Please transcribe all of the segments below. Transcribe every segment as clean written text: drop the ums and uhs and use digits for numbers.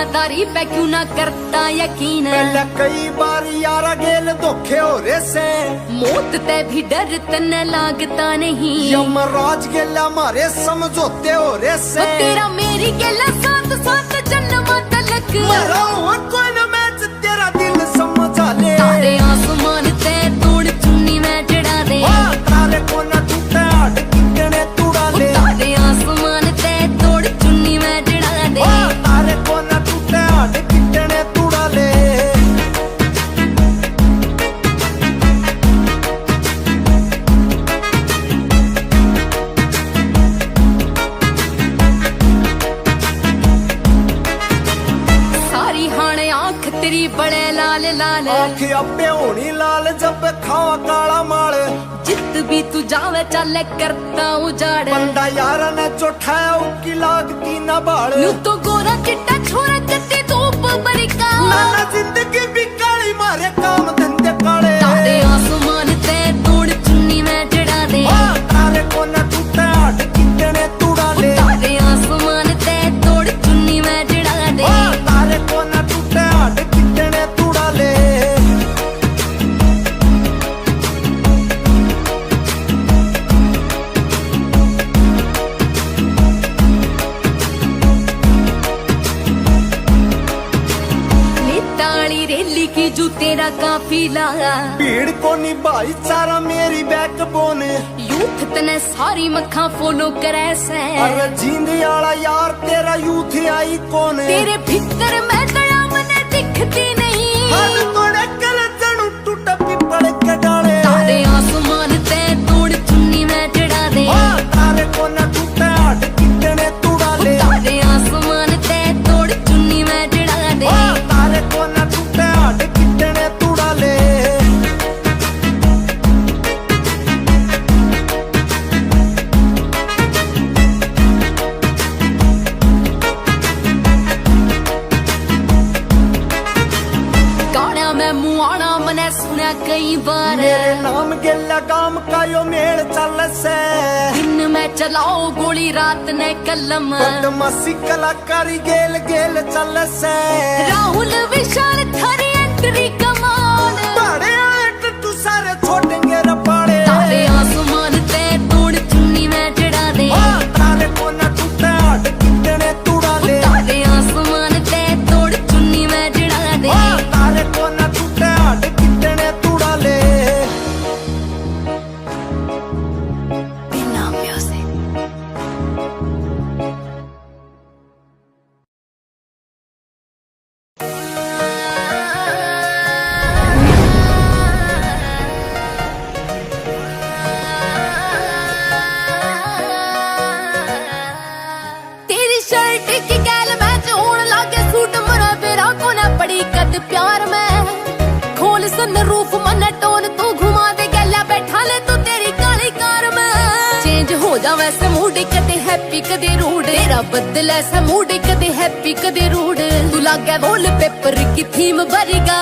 दुनियादारी पे क्यों ना करता यकीन। पहले कई बार यारा गेल धोखे हो रहे से, मौत ते भी डर तने लागता नहीं। यमराज गेल हमारे समझौते हो रहे से, तेरा मेरी गेला साथ साथ जन्म तलक। मरा हुआ कोई न मैच तेरा दिल समझा ले। तारे आसमान ते तोड़ चुन्नी में जड़ा दे, तारे को न टूटे हाथ कितने तुड़ा ले। तारे आसमान ते तोड़ चुन्नी में जड़ा दे, तारे को न टूटे हाथ कितने तुड़ा ले। सारी हाने आंख तेरी बड़े लाल लाल, आँख अबे होनी लाल जब खावा काला माल। जित भी तू जावे चले करता उजाड़। बंदा यारा ने चोठाया उसकी लागती न बाल। यूं तो गोरा चिट्टा छोरा कत्ती धूप बरिका, नाना जिंदगी भी काली मारे काम धंधे काले। तारे आसमान ते तोड़ चुन्नी में जड़ा दे, तारे को न टूटे हाथ कितने तुड़ा ले। तारे आसमान ते तोड़ चुन्नी में जड़ा दे, तारे को न टूटे हाथ कितने तुड़ा ले। ताली रेली की जू तेरा काफिला, भीड़ को नी भाईचारा मेरी बैकबोन। यूथ तने सारी मक्खा फॉलो करे से। अरे जींद आला यार तेरा यूथ आई कौन। तेरे भीतर मैं दया मने दिखती नहीं। हर तोड़े कल जणू टूट पिपड़ के डाले। तारे आसमान ते तोड़ चुन्नी में जड़ा दे, तारे को न टूटे हाथ कितने तुड़ा ले। तारे आसमान ते तोड़ चुन्नी में जड़ा दे, तारे को न टूटे हाथ कितने तुड़ा ले। गाना में मुआना मने सुना कई बार। मेरे नाम गेला काम का यो मेल चल से। दिन में चलाओ गोली रात ने कलम, बदमाशी कलाकारी गेल गेल चल से। राहुल विशाल थारी एंट्री कमाल, बड़े टू सारे छोड़ेंगे रपाड़े। तारे आसमान ते तोड़ चुन्नी में जड़ा दे, तारे को न टूटे हाथ कितने तुड़ा ले। तारे आसमान ते तोड़ चुन्नी में जड़ा दे, तारे को न टूटे हाथ कितने तुड़ा ले। बिना म्यूजिक। तेरी शर्ट की गैल मैच होन लागे सूट मरा बेरा कोने पड़ी कद प्यार में। खोल सन रूफ मन टोन तू घुमा दे गैला बैठा ले तू तेरी काली कार में। चेंज हो जा वैसे मूड कदे हैप्पी कदे रूड, तेरा बदल ऐसा मूड कदे हैप्पी कदे रूड। तू लागे वॉल पेपर की थीम बरिगा,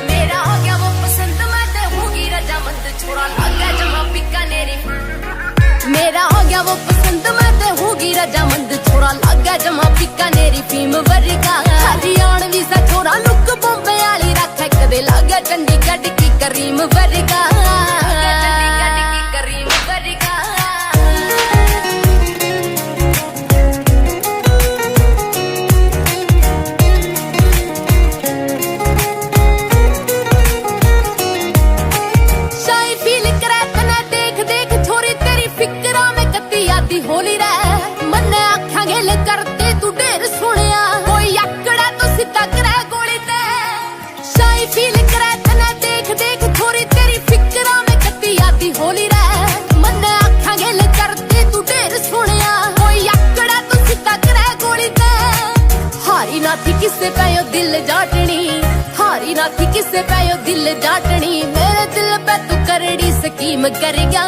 मेरा हो गया वो पसंद मैं ते होगी रजामंद छोरा लागे जमा बीकानेरी। मेरा हो गया वो पसंद मैं ते होगी रजामंद छोरा लागे जमा बीकानेरी फीम वर्गा। हरियाणवी सा छोरा लुक बॉम्बे वाली रखे कदे लागे चंडीगढ़ की करीम वर्गा। चंडीगढ़ की करीम वर्गा। शाही फील करे तने देख देख छोरी तेरी फिक्रा में कत्ती आती होली रे। मन्ने आख्या गेल करते तू ढेर सुनिया, कोई आकड़ा तो सीधा करे गोली ते। शाही फील करे तने देख देख छोरी तेरी फिक्रा में कत्ती आती होली रे। मन्ने आख्या गेल करते तू ढेर सुनिया, कोई आकड़ा तो सीधा करे गोली ते। हारी ना थी किससे पे दिल जाटनी, हारी ना थी किससे पे दिल जाटनी। मेरे दिल पे तू करड़ी स्कीम कर गया।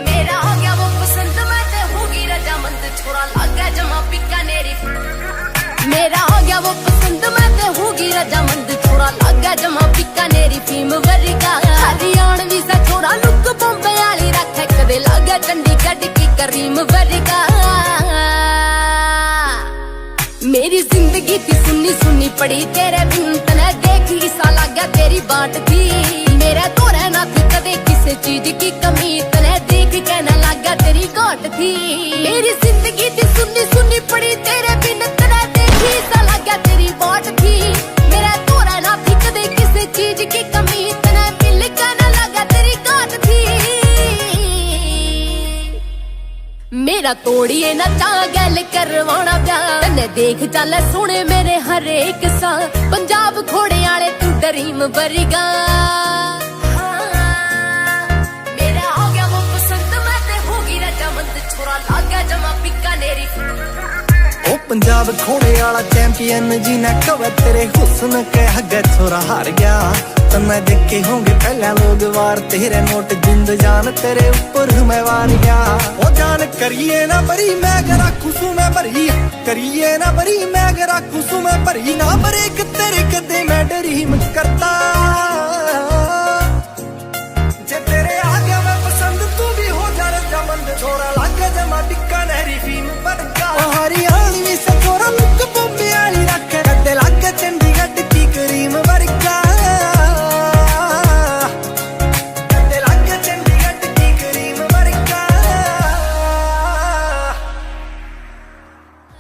मेरा हो गया वो पसंद मैं ते होगी रजामंद छोरा लागे जमा बीकानेरी। मेरा हो गया वो पसंद मैं ते होगी रजामंद छोरा लागे जमा बीकानेरी फीम वर्गा। हरियाणवी सा छोरा लुक बॉम्बे वाली रखे कदे लागे चंडीगढ़ की करीम वर्गा। रिश्ता तोड़िए ना चा गल करवाना प्यार तन्ने देख चल सुने मेरे हरेक सा पंजाब घोड़े आले तू ड्रीम वर्गा मेरा हो गया वो पसंद मैं ते होगी रजामंद छोरा लागा जमा बीकानेरी ओ पंजाब घोड़े वाला चैंपियन जी ने कवे तेरे हुस्न के हगे छोरा हार गया तन्ने देखे होंगे पहला लोग वार तेरे नोट जिंद जान तेरे ऊपर मैं वार गया ओ जान करिए ना बरी मैं गरा खुशू मैं भरी करिए ना बरी मैं गरा खुशू मैं भरी ना ब्रेक तेरे कदे मैं ड्रीम करता जे तेरे आ गया मैं पसंद तू भी हो जा रजामंद छोरा लागे जमा बीकानेरी फिल्म बन गया हरियाणवी से छोरा लुक बॉम्बे वाली रख कदे लागे चंडीगढ़ की करीम वर्गा कदे लागे चंडीगढ़ की करीम वर्गा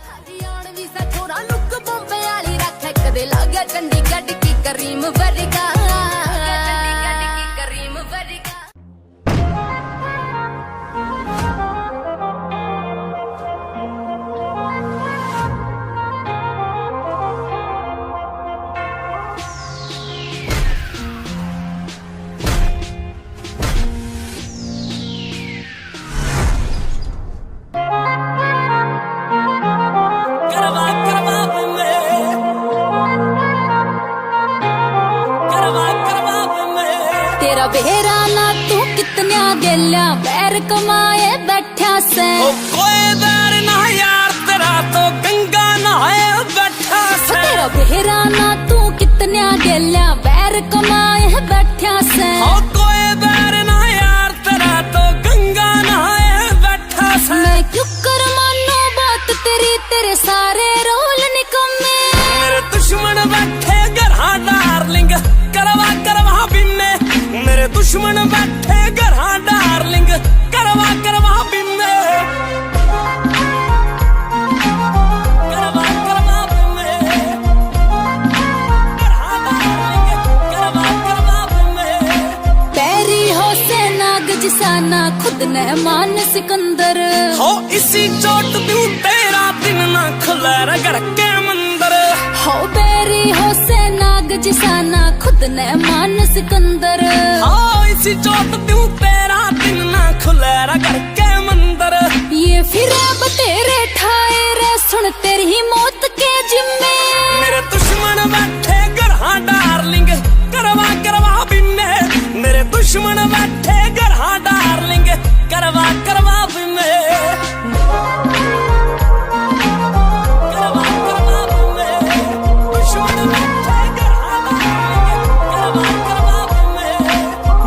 हरियाणवी सा छोरा लुक बॉम्बे वाली रख कदे लागे चंडीगढ़ की करीम वर्गा चंडीगढ़ की करीम वर्गा तेरा बेरा ना तू कितने गेल्या बैर कमाए बैठा से कोई बैर ना यार तेरा तो गंगा नहाए बैठा से तेरा बेरा ना तू कितने गेल्या बैर कमाए बैठा से कोई बैर ना यार तेरा तो गंगा नहाए बैठा से मैं क्यों कर मानू बात तेरी तेरे सारे रोल निकम्मे मेरे दुश्मन बैठे गरा डार्लिंग करवा करवा बिन्ने मेरे दुश्मन बैठे गरा डार्लिंग करवा करवा बिन्ने करवा करवा बिन्ने गरा डार्लिंग करवा करवा बिन्ने पैरी हो से नाग जिसाना खुद ने मान सिकंदर हो इसी चोट दूं तेरा दिन ना खुला रगड़ के मंदिर हो बैरी हो से नाग जिसाना खुद ने मान सिकंदर हो इसी चोट दूं तेरा दिन ना खुला रगड़ के मंदिर ये फिर बतेरे ठाए रे सुन तेरी ही मौत के जिम्मे मेरे दुश्मन बैठे गरा डार्लिंग करवा करवा बिन्ने मेरे दुश्मन बैठे गरा डार्लिंग करवा करवा बिन्ने करवा करवा बिन्ने दुश्मन बैठे गरा डार्लिंग करवा करवा बिन्ने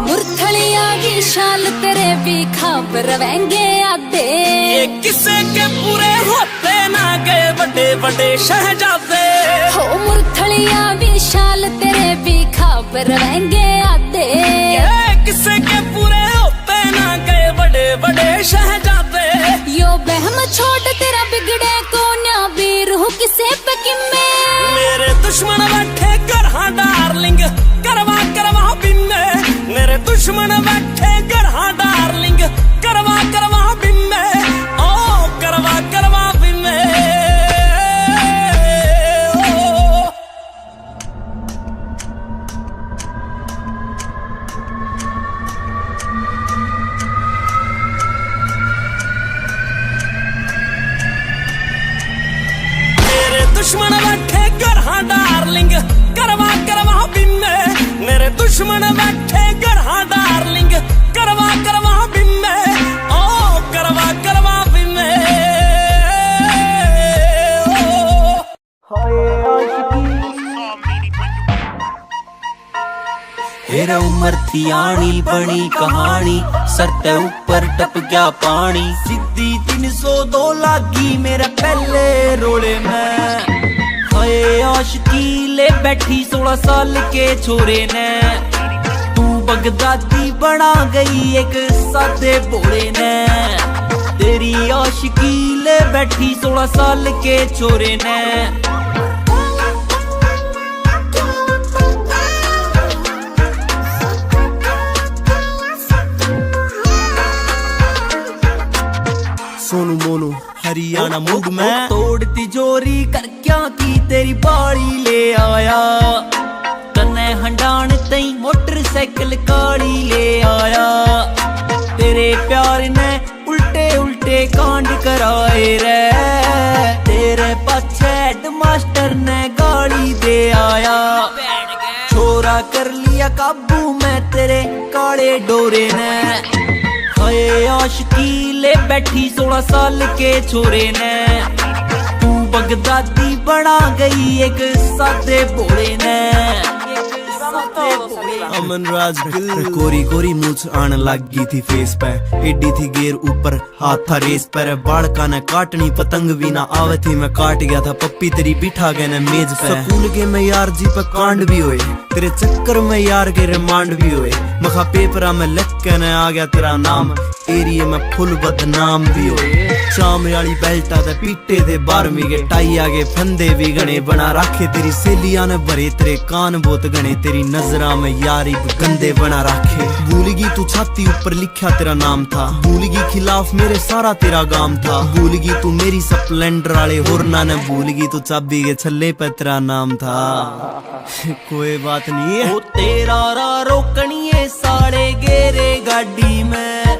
मुरथलिया की शाल तेरे भी खाबर वेंगे आधे ये किसे के पूरे होते ना गए बड़े बड़े शहजादे हो मुरथलिया विशाल तेरे भी खाबर वेंगे आधे ये किसे के पूरे होते ना गए बड़े बड़े शहजादे यो बहम छोड़ तेरा बिगड़े को न्या भी रूह किसे पे किम्मे मेरे दुश्मन बैठे गरा डार्लिंग करवा करवा बिन्ने मेरे दुश्मन बैठे गरा डार्लिंग करवा करवा बिन्ने ओ करवा करवा बिन्ने ओ मेरे दुश्मन बैठे गरा डार्लिंग करवा करवा बिन्ने मेरे दुश्मन बैठे गरा डार्लिंग करवा करवा बिन्ने ओ करवा करवा बिन्ने ओ हेरा उमर तियाणी बनी कहानी सर ते ऊपर टप गया पानी सीधी 302 लागी मेरे पहले रोले में हाय आशिकी ले बैठी 16 साल के छोरे ने तू बगदादी बना गई एक सादे भोले ने तेरी आशिकी ले बैठी 16 साल के छोरे ने सोनू मोनू जाना मूड में। तोड़ तिजोरी कर क्या की तेरी बाड़ी ले आया, कन्ने हंडान तई मोटरसाइकिल काली ले आया। तेरे प्यार ने उल्टे उल्टे कांड कराए रे, तेरे पाछे हेडमास्टर ने गाली दे आया। छोरा कर लिया काबू में तेरे काले डोरे ने, हाय आशिकी ले बैठी 16 साल के छोरे ने। तू बगदादी बना गई एक सादे भोले ने। अमन राज गिल कोरी कोरी मूछ आन लग गई थी फेस पे, एडी थी गेर ऊपर हाथ था रेस पर। बाड़का ने काटनी पतंग भी ना आवे थी, मैं काट गया था पप्पी तेरी बिठा गए ने मेज पे। स्कूल के में यार जी पे कांड भी हुए, तेरे चक्कर में यार के रिमांड भी हुए। मखा पेपरा में लिख के न आ गया तेरा नाम, एरिए में फुल बदनाम भी हुए। शाम वाली बेल्टा ते पीटे दे 12वीं के टाई आगे फंदे भी गणे बना रखे। तेरी सहेलियां ने भरे तेरे कान बहुत गणे, तेरी नजरा में यारी गंदे बना रखे। भूलगी तू छाती ऊपर लिखा तेरा नाम था, भूलगी खिलाफ मेरे सारा तेरा गाम था। भूलगी तू मेरी स्प्लेंडर वाले होरना ने, भूलगी तू चाबी के छल्ले पे तेरा नाम था। कोई बात नहीं है। ओ तेरा रा रोकनिए साड़े गेरे गाड़ी में,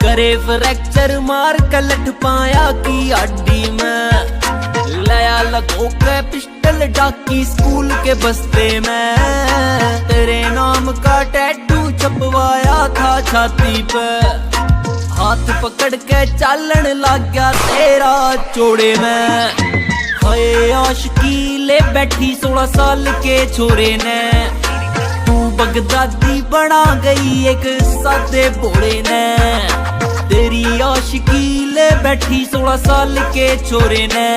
करे फ्रैक्चर मार कलट पाया की हड्डी में। लया लगो के पिस्टल डाकी स्कूल के बस्ते में, तेरे नाम का टैटू छपवाया था छाती पे। हाथ पकड़ के चालन लग गया तेरा चोड़े में, हाय आशिकी ले बैठी 16 साल के छोरे ने। तू बगदादी बना गई एक सादे भोले ने, तेरी आशिकी ले बैठी 16 साल के छोरे ने।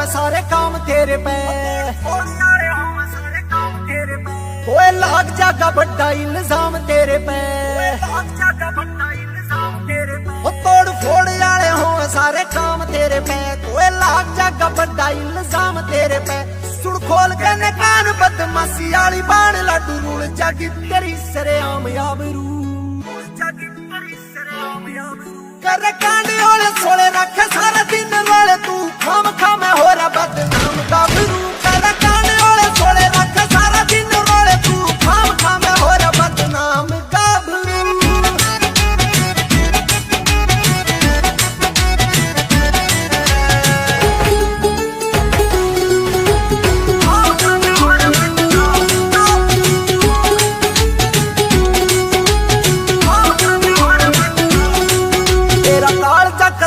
सारे काम तेरे पे, ओए लाग जागा बड़ा इल्जाम तेरे पे। ओ तोड़ फोड़ वाले हो सारे काम तेरे पे, ओए लाग जागा बड़ा इल्जाम तेरे पे। सुन खोल के ने कान बदमाशी वाली बाण लाडू रूल जागी तेरी सरेआम आबरू कर कांड ओले सोले रखे सारा दिन रोले तू खाम खामे हो रहा बदनाम गाबरू कर कांड ओले सोले रखे सारा दिन रोले तू खाम खामे हो रहा बदनाम गाबरू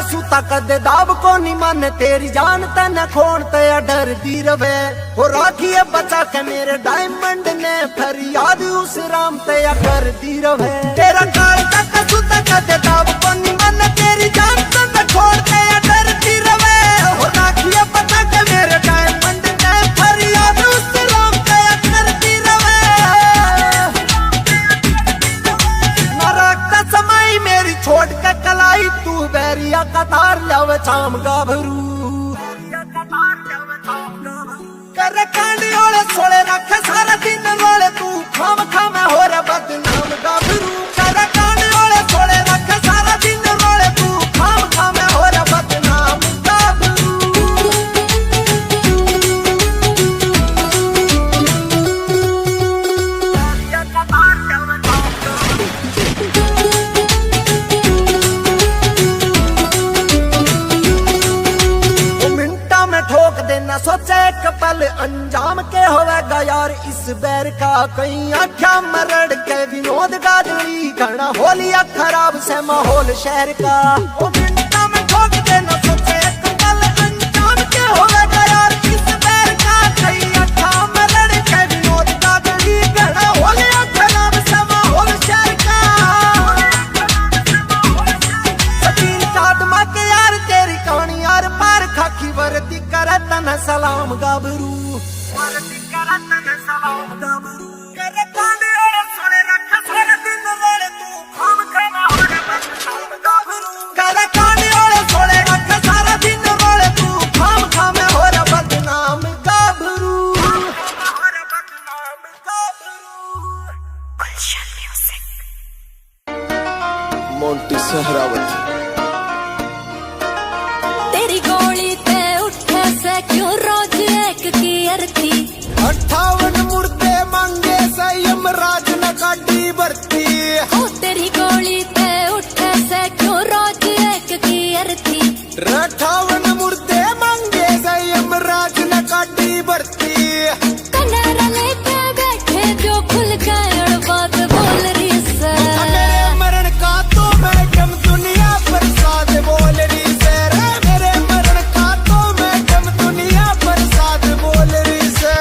सूता कदे दाब को नहीं माने तेरी जान तने खोन ते डरदी रवे हो राखिए बचा के मेरे डायमंड ने फरियाद उस राम ते करदी रवे तेरा काल तक सूता कदे दाब को नहीं माने तेरी जान तने खोन ते डरदी रवे हो राखिए बचा के मेरे डायमंड ने फरियाद उस राम ते करदी रवे नरकता समय मेरी छोड़ के कलाई तू बैरिया कतार लावे चाम गाभरू कर कांडी ओले सोले रखे सारा दिन रोले तू खाम खामे हो रे बदनाम गाभरू कर कांडी ओले सोले रखे सारा दिन रोले तू खाम खामे हो रे बदनाम गाभरू देना सोचे एक पल अंजाम के होवेगा यार इस बैर का कहीं आख्या मरड़ के विनोद गाजड़ी घना होलिया खराब से माहौल शहर का ओ मिनटा में ठोक देना सोचे एक पल अंजाम के होवेगा यार इस बैर का कहीं आख्या मरड़ के विनोद गाजड़ी घना होलिया खराब से माहौल शहर का सकीन कादमा के यार तेरी कहानी यार पार खाकी वर्दी करे तने सलाम गाबरू वर्दी करे तने सलाम गाबरू करे कांडे ओले सोले रखे सारा दिन रोले तू खाम खामा हो रे बदनाम गाबरू करे कांडे ओले सोले रखे सारा दिन रोले तू खाम खामे हो रे बदनाम गाबरू हो रे बदनाम गाबरू गुलशन म्यूजिक मोंटी सहरावत तेरी गोली ते उठे से क्यों रोज एक की अर्थी 58 मुर्दे मांगे से यमराज न काटी भर्ती ओ तेरी गोली ते उठे से क्यों रोज एक की अर्थी 58 मुर्दे मांगे से यमराज न काटी भर्ती कनारा लेके बैठे जो खुल गए बात बोल रही से मेरे मरण का तो मैडम दुनिया पर साथ बोल रही से मेरे मरण का तो मैडम दुनिया पर साथ बोल रही से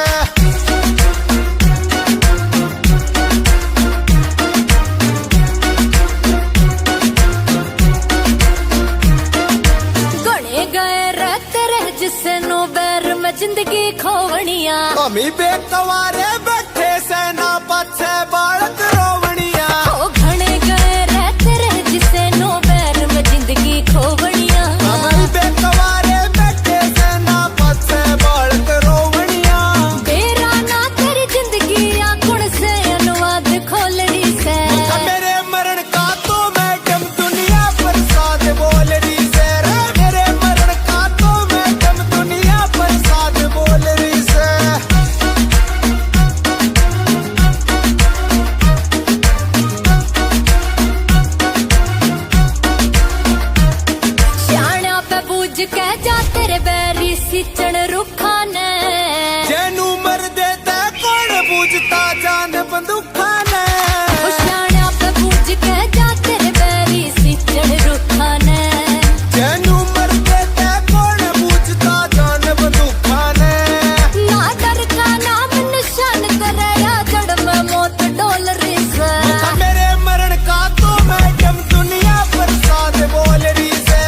गणे गए रहते रह जिससे नो बैर में जिंदगी खोवनिया मम्मी बेकवारे बैठे से ना पछे बालक रोवनिया ओ घणे गए रहते रह जिससे नो बैर में जिंदगी खोवनिया मम्मी बेकवारे बैठे से ना पछे बालक रोवनिया तेरा ना तेरी जिंदगी आंखों से अनुवाद खोल रही से मेरे मरण का तो मैडम दुनिया पर साथ बोल रही से मेरे मरण का तो मैडम दुनिया पर साथ बोल रही से सियाणा पे बूझ के जा तेरे बैरी सिचण रुखा ने जेनू मर देता कौन पूछता जान बंदूका ने ओ सियाणा पे बूझ के जा तेरे बैरी सिचण रुखा ने जेनू मर देता कौन पूछता जान बंदूका ने ना डर का नाम निशान तेरे या जड़ में मौत डोल रही से मेरे मरण का तो मैडम दुनिया पर साथ बोल रही से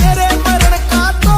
मेरे मरण का तो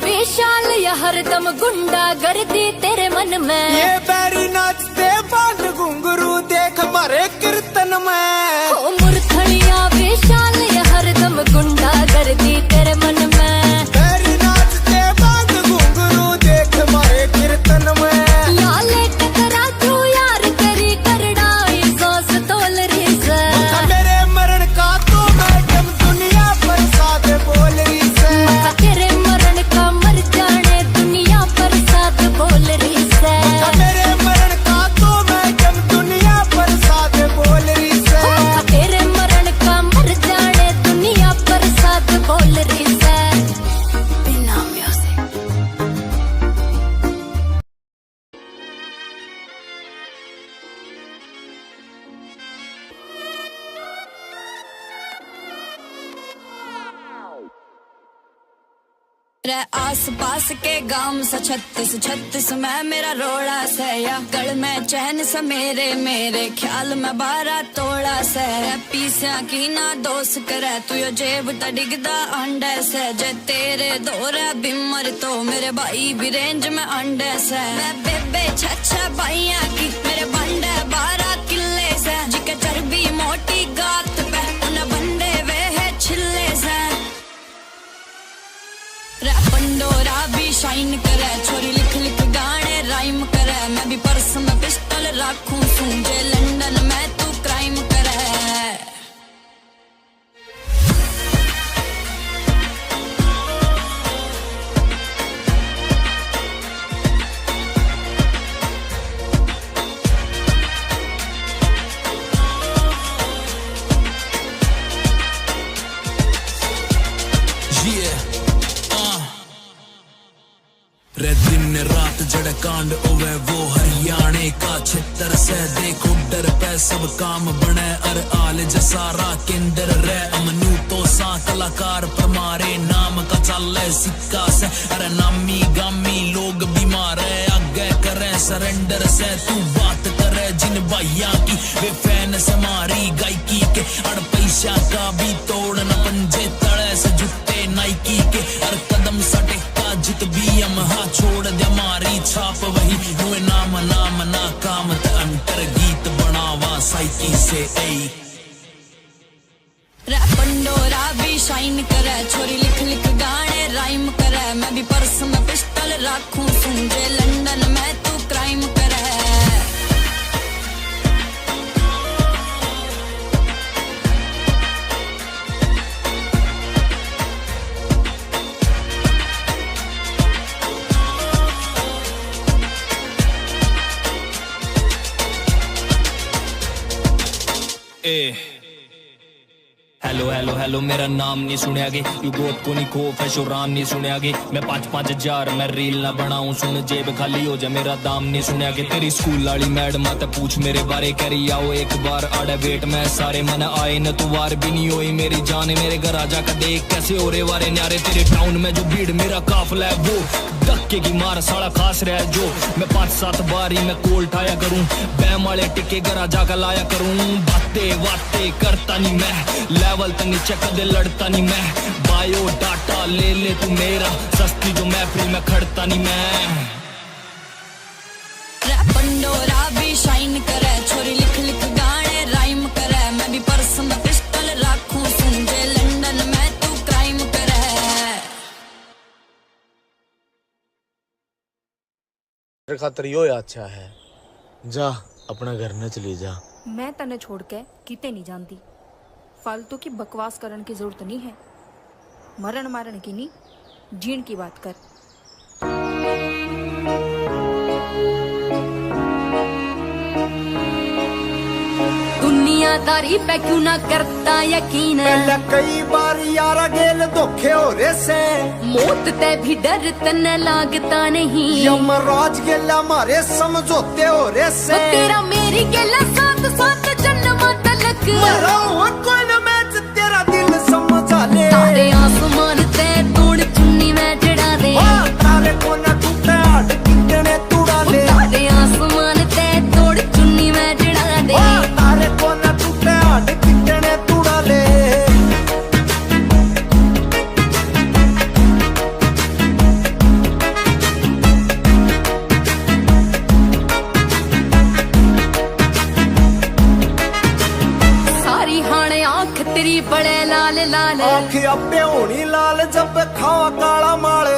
विशाल या हरदम गुंडा गर्दी तेरे मन में। ये बैरी नाचते बांध घुंघरू देख मारे कीर्तन में। ओ मूर्खड़िया विशाल या हरदम गुंडा गर्दी तेरे मन में। बैरी नाचते बांध घुंघरू देख मारे कीर्तन में। या ले टकरा तू यार तेरी करड़ाई जोस तोल रही से। मेरे मरण का तो मैडम दुनिया पर साथ बोल रही से। तेरे मरण का मर जाने दुनिया पर साथ बोल रही से। मेरे मरण का तो मैडम दुनिया पर साथ बोल रही से। तेरे मरण का मर जाने दुनिया पर साथ बोल रही से। बिना म्यूजिक। रे आस पास के गांव से 36 में मेरा रोड़ा से या गल में चैन से मेरे ख्याल में 12 तोड़ा से। पीसा की ना दोस्त करे तू यो जेब त डिगदा अंडे से। जे तेरे दौरे बिमर तो मेरे भाई भी रेंज में अंडे से। मैं बेबे छछा भाइया की मेरे बंडे 12 किले से। जिके चर्बी मोटी गात पे उन बंदे वे है छिले से। पंडोरा भी शाइन करे छोरी लिख लिख गाने राइम करे। मैं भी पर्स में पिस्टल रखूं सूंझे लंदन में तू क्राइम करे। रे दिन रात जड़ कांड ओवे वो हरियाणे का छितर से। देखो डर पे सब काम बने अर आल जसारा केंद्र रे। अमनू तो सा कलाकार पर मारे नाम का चले सिक्का से। अरे नामी गामी लोग बीमार है आगे करे सरेंडर से। तू बात करे जिन भैया की वे फैन से मारी गायकी के। अड़ पैसा का भी तोड़ न पंजे तड़े से जुटे नाइकी के। अर कदम सटे जित भी हम हा छोड़ दे मारी छाप वही हुए नाम ना काम त अंतर गीत बनावा साइकी से। रे पंडोरा भी शाइन करे छोरी लिख लिख गाने राइम करे। मैं भी पर्स में पिस्टल रखूं सूंझे लंदन में तू क्राइम करे। हेलो हेलो हेलो मेरा नाम नहीं सुनिया गे। यू गोत को नहीं खोफ है शुरान नहीं सुनिया गे। मैं 5-5 हजार मैं रील ना बनाऊं सुन जेब खाली हो जाए मेरा दाम नहीं सुनिया गे। तेरी स्कूल वाली मैडम आते पूछ मेरे बारे करी आओ एक बार आड़े वेट में सारे मन आए न तू वार भी नहीं होई मेरी जान। मेरे घर आजा का देख कैसे हो रे वारे न्यारे। तेरे टाउन में जो भीड़ मेरा काफिला है वो धक्के की मार साला खास रहा है जो। मैं 5-7 बार ही मैं कोल उठाया करूं बैम वाले टिके घर आजा का लाया करूं। बातें करता नहीं मैं लेवल तक नीचे कदे लड़ता नहीं मैं। बायो डाटा ले तू मेरा सस्ती जो महफिल में खड़ता नहीं मैं। पंडोरा भी शाइन करे छोरी लिख लिख गाने राइम करे। मैं भी पर्स में पिस्टल रखूं सूंझे लंदन में तू क्राइम करे। तेरे खातर यो अच्छा है जा अपना घर न चली जा। मैं तने छोड़ के किते नहीं जानती। फालतू की बकवास करने की जरूरत नहीं है। मरण मारण की नहीं जीण की बात कर। दुनियादारी पे क्यों ना करता यकीन। पहले कई बार यारा गेल धोखे हो रे से। मौत ते भी डर तने लागता नहीं। यमराज गेला मारे समझौते हो रे से। तेरा मेरी गेला साथ साथ जन्म तलक। मरा हुआ कौन मैच तेरा दिल समझा ले। तारे आसमान ते तोड़ चुन्नी में चढ़ा दे। तारे को ना टूटे हाड कितने तुड़ा ले। तारे आसमान ते तोड़ चुन्नी में चढ़ा दे। तारे को ना टूटे हाड कितने तुड़ा ले। आँख अपे होनी लाल जब खावा काला माल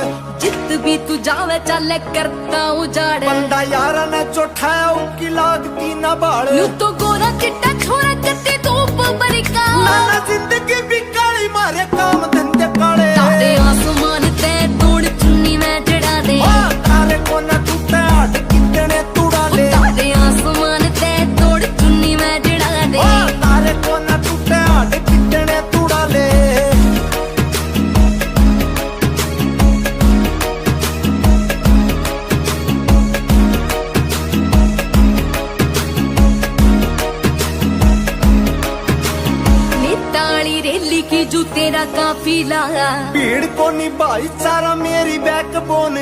जित भी तू जावे चले करता उजाड़ बंदा यारा ने चोठाया उनकी लागती ना बाल यूं तो गोरा चिट्टा छोरा कत्ती धूप बरिका नाना जिंदगी भी काली मारे काम धंधे काले तारे आसमान ते तोड़ चुन्नी में चढ़ा दे तारे को न टूटे हाथ कितने तुड़ा ले तारे आसमान ते तोड़ चुन्नी में चढ़ा दे तारे को न टूटे हाथ कितने तुड़ा ले ताली रेली की जू तेरा काफिला भीड़ को नी भाईचारा मेरी बैकबोन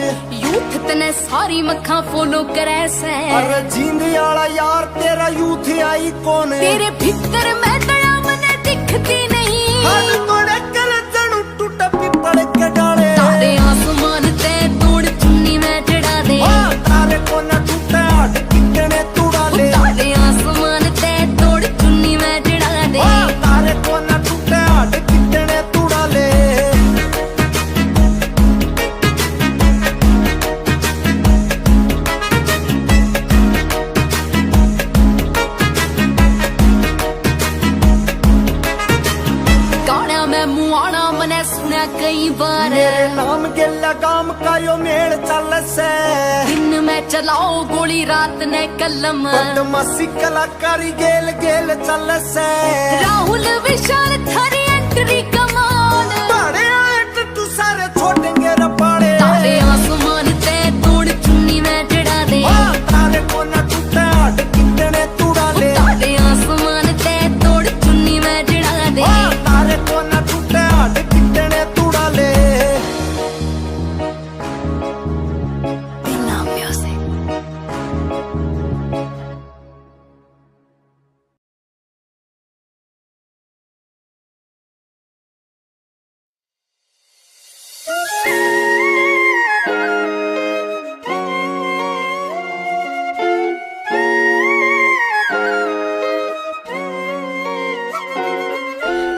यूथ तने सारी मक्खा फॉलो करे से अरे जींद आला यार तेरा यूथ आई कौन तेरे भीतर मैं दया मने दिखती नहीं हद तोड़े कल जणू टूट पिपड़ के डाले तारे आसमान ते तोड़ चुन्नी में चढ़ा दे तारे को न टूटे हाथ कितने तुड़ा ले तारे आसमान ते तोड़ चुन्नी में चढ़ा दे तारे को न टूटे हाथ कितने तुड़ा ले गाना मैं मुआना मने सुना कई बार मेरे नाम के लगाम का यो मेल चल से दिन में चलाओ गोली रात ने कलम बदमाशी कलाकारी गेल गेल चल से राहुल विशाल थारी एंट्री कमान बड़े आए तू सारे छोड़ेंगे रपाड़े तारे आसमान ते तोड़ चुन्नी में चढ़ा दे तारे को न टूटे हाथ कितने तुड़ा ले तारे आसमान ते तोड़ चुन्नी में चढ़ा दे तारे को न टूटे हाथ कितने तुड़ा ले बिना म्यूजिक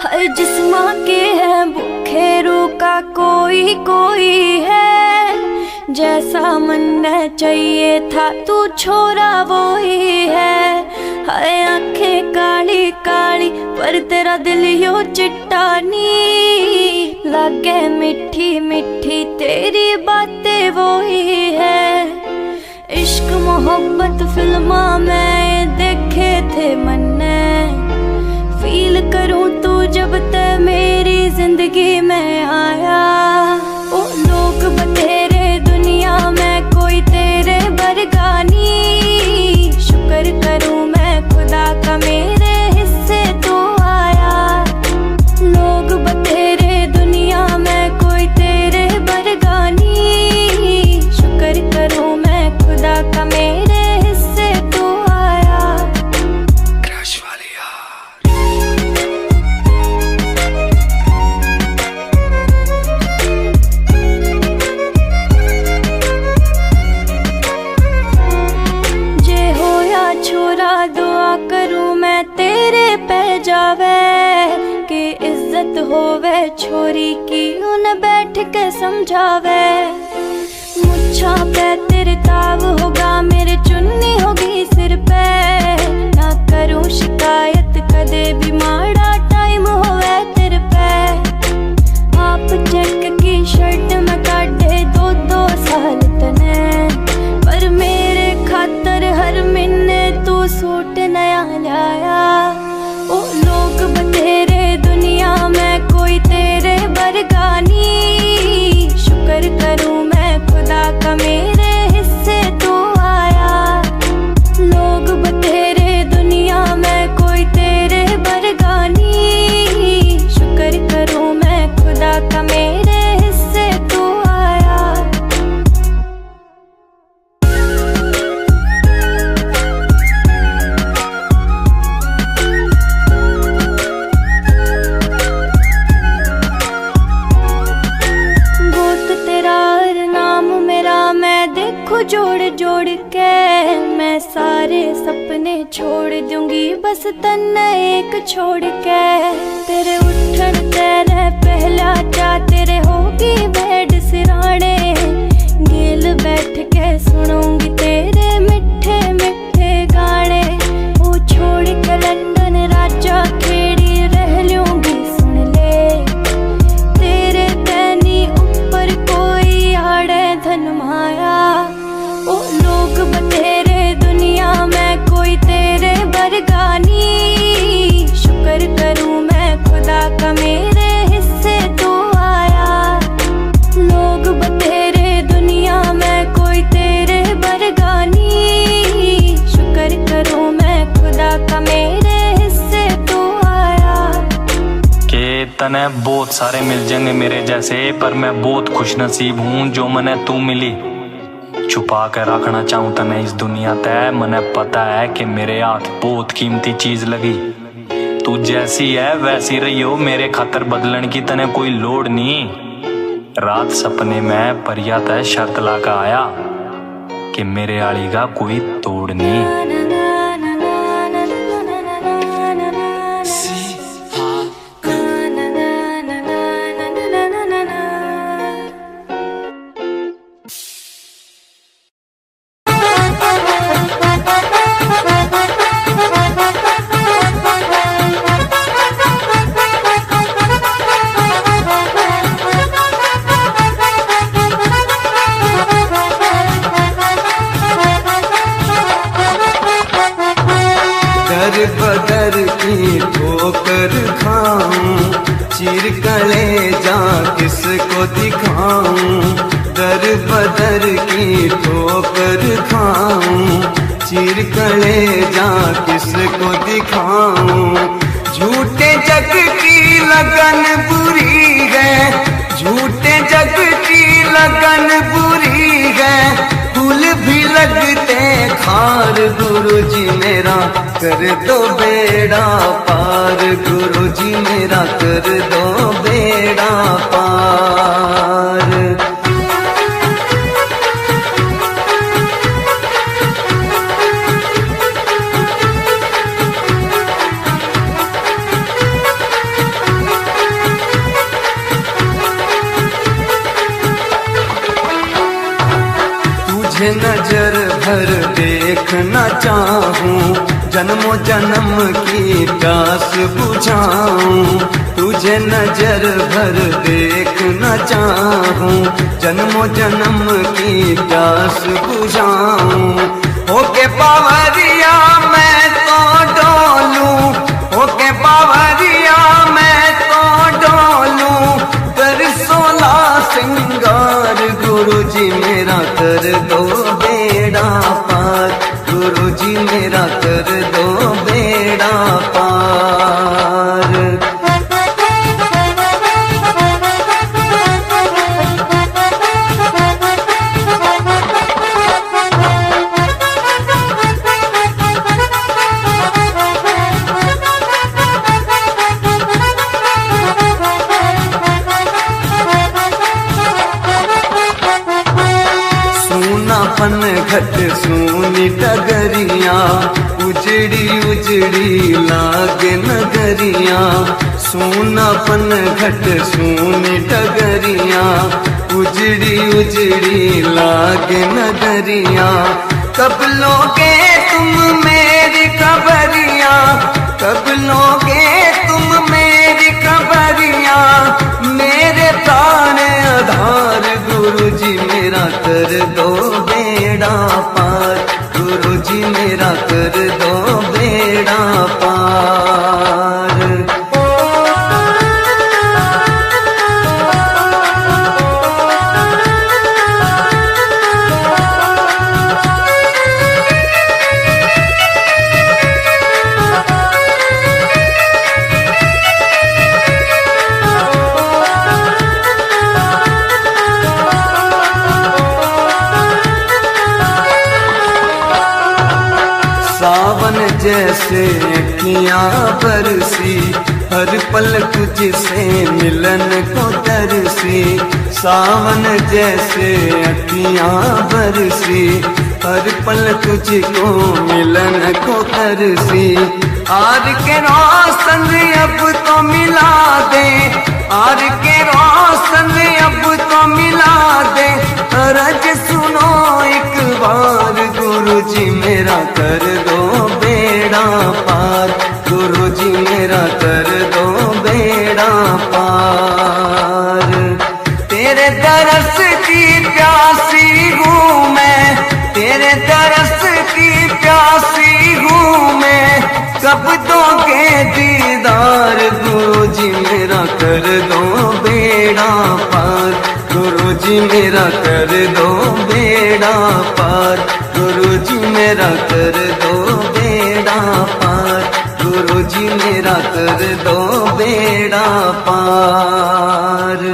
हर जिस माँ के है भूखे रूका कोई कोई है जैसा मन में चाहिए था तू छोरा वो ही है हर आंखें काली काली पर तेरा दिल यो चिट्टानी लगे मीठी मीठी तेरी बातें वो ही है इश्क मोहब्बत फिल्मा में देखे थे मैंने फील करूं तू जब तक मेरी जिंदगी में आया ओ लोग बतेरे दुनिया में कोई तेरे बरगानी शुक्र करूं मैं खुदा का मेरे हिस्से तो आया लोग बतेरे दुनिया में कोई तेरे बरगानी शुक्र करूं मैं खुदा का मेरे हिस्से तो आया क्रश वाली छोरा दुआ करूं मैं तेरे पे जावे कि इज्जत होवे छोरी की उन बैठ के समझावे मुच्छा पे तेरे ताव होगा मेरे चुन्नी होगी सिर पे ना करूं शिकायत कदे भी माड़ा टाइम होवे तेरे पे आप चेक की शर्ट में काटे 2-2 साल तने पर मेरे खातर हर महीने तू सूट नया लाया ओ लोग बतेरे दुनिया में कोई तेरे बरगानी शुक्र करूं मैं खुदा का मेरे हिस्से तो आया लोग बतेरे दुनिया में कोई तेरे बरगानी शुक्र करूं मैं खुदा का मेरे हिस्से तो आया जोड़ जोड़ के मैं सारे सपने छोड़ दूंगी बस तन्ने एक छोड़ के। तेरे उठन तेरे पहला चा तेरे होगी बेड सिराने, गेल बैठ के सुनूंगी तेरे मिठे मिठे गाने। वो छोड़ के लंदन राजा खेड़ी रह लूंगी सुन ले, तेरे तैनी ऊपर कोई आड़े धन माया। ओ लोग बतेरे दुनिया में कोई तेरे बरगानी, शुक्र करूं मैं खुदा का मेरे हिस्से तो आया। लोग बतेरे दुनिया में कोई तेरे बरगानी, शुक्र करूं मैं खुदा का मेरे हिस्से तो आया। के तने बहुत सारे मिल जाएंगे मेरे जैसे, पर मैं बहुत खुश नसीब हूँ जो मने तू मिली। छुपा कर रखना चाहूँ तने इस दुनिया तय, मने पता है कि मेरे हाथ बहुत कीमती चीज लगी। तू जैसी है वैसी रही हो, मेरे खातर बदलन की तने कोई लोड़ नहीं। रात सपने में परिया तय शर्त लाकर आया कि मेरे आली का कोई तोड़ नहीं। बदर की ठोकर खाऊं, चीर कलेजा किसको दिखाऊं। दर बदर की ठोकर खाऊं, चीर कलेजा किसको दिखाऊं। झूठे जग की लगन बुरी है, झूठे जग की लगन बुरी है। फूल भी लगते खार, गुरुजी मेरा कर दो बेड़ा पार। गुरुजी मेरा कर दो बेड़ा पार। तुझे नजर भर देखना चाहूं, जन्मों जन्म की प्यास बुझाऊं। तुझे नजर भर देखना चाहूं, जन्मों जन्म की प्यास बुझाऊं। होके पावरिया मैं तो डोलूं, होके पावरिया मैं तो डोलूं। कर 16 सिंगार, गुरुजी मेरा कर दो बेड़ा पार। गुरुजी मेरा कर दो बेड़ा पार। सूनापन घट सूनी डगरिया, उजड़ी उजड़ी लागे नगरिया। सूनापन घट सूनी डगरिया, उजड़ी उजड़ी लागे नगरिया। कब लोगे तुम मेरी खबरिया, कब लोगे तुम मेरी खबरिया। मेरे प्राण आधार, गुरुजी मेरा कर दो बेड़ा पार। गुरुजी मेरा कर दो बेड़ा पार। सावन जैसे अखियां बरसी, हर पल तुझसे मिलन को तरसी। सावन जैसे अखियां बरसी, हर पल तुझको मिलन को तरसी। आर के रोशन अब तो मिला दे, आर के रोशन अब तो मिला दे। रज सुनो एक बार गुरुजी मेरा कर दो बेड़ा पार, गुरुजी मेरा कर दो बेड़ा पार। तेरे दरस की प्यासी हूँ मैं, तेरे दरस की प्यासी हूँ मैं। कब दोगे दीदार गुरुजी मेरा कर दो बेड़ा पार, गुरुजी मेरा कर दो बेड़ा पार, गुरुजी मेरा कर दो बेड़ा पार, गुरुजी मेरा कर दो बेड़ा पार।